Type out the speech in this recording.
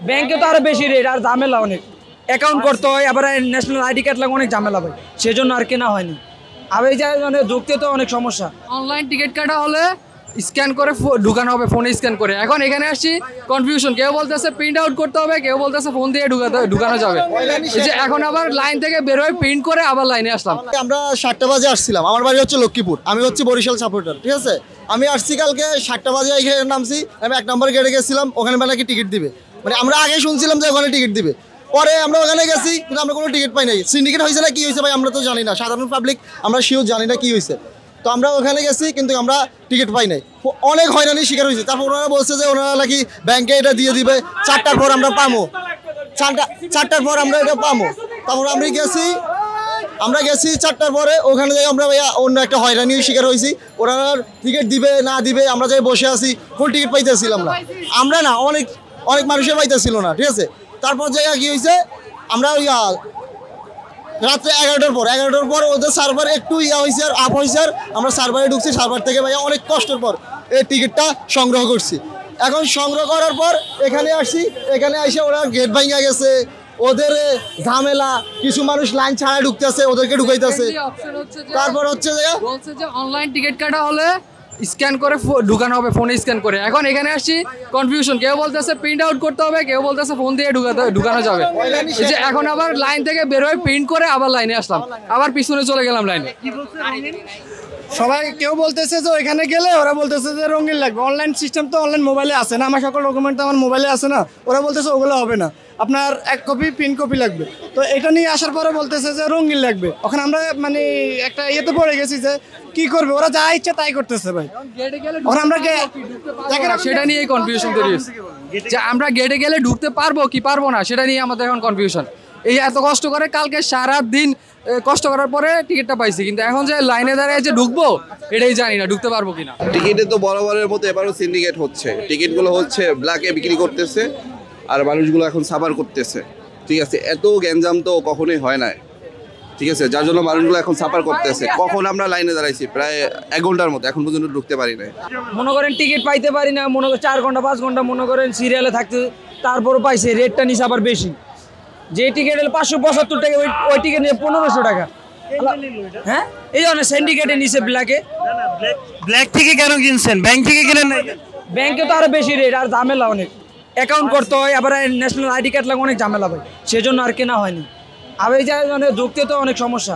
ব্যাংকে তো আরো বেশি রেট আর ঝামেলা অনেক, অ্যাকাউন্ট করতে হয়, আবার ন্যাশনাল আইডি কার্ড লাগে, অনেক ঝামেলা ভাই, সেজন্য আর কেনা হয়নি। আর এই যে মানে ঢুকতে তো অনেক সমস্যা। অনলাইন টিকিট কাটা হলে স্ক্যান করে ঢুকানো হবে, ফোনে স্ক্যান করে। এখন এখানে আসছি কনফিউশন, কেউ বলতেছে প্রিন্ট আউট করতে হবে, কেউ বলতেছে ফোন দিয়ে ঢুকানো যাবে। যে এখন আবার লাইন থেকে বের হয়ে প্রিন্ট করে আবার লাইনে আসলাম। আমরা 7টা বাজে আসছিলাম, আমার বাড়ি হচ্ছে লক্ষ্মীপুর, আমি হচ্ছে বরিশাল সাপোর্টার, ঠিক আছে। আমি আসছি কালকে 7টা বাজে এখানে নামছি, আমি 1 নম্বর গেটে গেছিলাম, ওখানে নাকি টিকিট দিবে, মানে আমরা আগে শুনছিলাম যে ওখানে টিকিট দিবে, পরে আমরা ওখানে গেছি কিন্তু আমরা কোনো টিকিট পাই নাই। সিন্ডিকেট হয়েছে না কি হয়েছে ভাই আমরা তো জানি না, সাধারণ পাবলিক আমরা শিওর জানি না কি হয়েছে। তো আমরা ওখানে গেছি কিন্তু আমরা টিকিট পাই নাই, অনেক হয়রানির শিকার হয়েছে। তারপর ওনারা বলছে যে ওনারা নাকি ব্যাংকে এটা দিয়ে দিবে, 4টার পর আমরা পাবো, 4টার পর আমরা এটা পাবো। তারপর আমরা গেছি 4টার পরে, ওখানে যাই আমরা ভাইয়া অন্য একটা হয়রানির শিকার হয়েছি। ওনারা টিকিট দিবে না দিবে, আমরা যাই বসে আছি, ফুল টিকিট পাইতেছিলাম না, আমরা না অনেক মানুষের পাইতেছিল না, ঠিক আছে। তারপর জায়গা কি হয়েছে, আমরা রাত্রে 11টার পর ওদের সার্ভার একটু হয়েছে আর আপ হয়েছে, আর আমরা সার্ভারে ঢুকছি, সার্ভার থেকে ভাইয়া অনেক কষ্টের পর এই টিকিটটা সংগ্রহ করছি। এখন সংগ্রহ করার পর এখানে আসি, এখানে এসে ওরা গেট ভাঙা গেছে, ওদের ঝামেলা, কিছু মানুষ লাইন ছাড়া ঢুকতেছে, ওদেরকে ঢুকাইতেছে। তারপর হচ্ছে যে অনলাইন টিকিট কাটা হলে স্ক্যান করে ঢুকানো হবে, ফোনে স্ক্যান করে। এখন এখানে আসছি কনফিউশন, কেউ বলতেছে প্রিন্ট আউট করতে হবে, কেউ বলতেছে ফোন দিয়ে ঢুকানো যাবে। যে এখন আবার লাইন থেকে বের হয়ে প্রিন্ট করে আবার লাইনে আসলাম, আবার পিছনে চলে গেলাম লাইনে। সবাই কেউ বলতেছে যে ওইখানে গেলে ওরা বলতেছে যে রঙিন লাগবে, অনলাইন সিস্টেম তো অনলাইন মোবাইলে আসে না, আমার সকল ডকুমেন্ট তো আমার মোবাইলে আসে না, ওরা বলতেছে ওগুলো হবে না, আপনার 1 কপি প্রিন্ট কপি লাগবে। তো এটা নিয়ে আসার পরে বলতেছে যে রঙিন লাগবে। ওখানে আমরা মানে একটা ইয়েতে পড়ে গেছি যে কি করবে, ওরা যা ইচ্ছে তাই করতেছে ভাই। ওখানে আমরা সেটা নিয়ে কনফিউশন তৈরি হয়েছে যে আমরা গেটে গেলে ঢুকতে পারবো কি পারবো না, সেটা নিয়ে আমাদের এখন কনফিউশন। এই এত কষ্ট করে কালকে সারাদিন কষ্ট করার পরে টিকিটটা পাইছি, কিন্তু এখন যে লাইনে দাঁড়িয়ে যে ঢুকবো এটাই জানি না ঢুকতে পারবো কিনা। টিকিটে তো বরাবরের মতো এবারও সিন্ডিকেট হচ্ছে, টিকিটগুলো হচ্ছে ব্ল্যাকে বিক্রি করতেছে আর মানুষগুলো এখন সাফার করতেছে, ঠিক আছে। এত গ্যাঞ্জাম তো কখনোই হয় না, ঠিক আছে, যার জন্য মানুষগুলো এখন সাফার করতেছে। কখন আমরা লাইনে দাঁড়াইছি প্রায় 1 ঘন্টার মতো, এখন পর্যন্ত ঢুকতে পারি না। মনে করেন টিকিট পাইতে পারি না, মনে করেন 4 ঘন্টা 5 ঘন্টা মনে করেন সিরিয়ালে থাকতে, তারপরও পাইছে, রেটটা নিচে আবার বেশি। যে টিকিট হলো 575 টাকা, ওই টিকিট নিয়ে 1500 টাকা। হ্যাঁ, এই জন্য সিন্ডিকেটে নিচে ব্ল্যাকে। ব্ল্যাক থেকে কেন কিনছেন, ব্যাংক থেকে কিনেন নাই? ব্যাংকে তো আরো বেশি রেট আর ঝামেলা অনেক, অ্যাকাউন্ট করতে হয়, আবার ন্যাশনাল আইডি কার্ড লাগে, অনেক ঝামেলা ভাই, সেজন্য আর কেনা হয়নি। আর এই যে মানে ঢুকতে তো অনেক সমস্যা।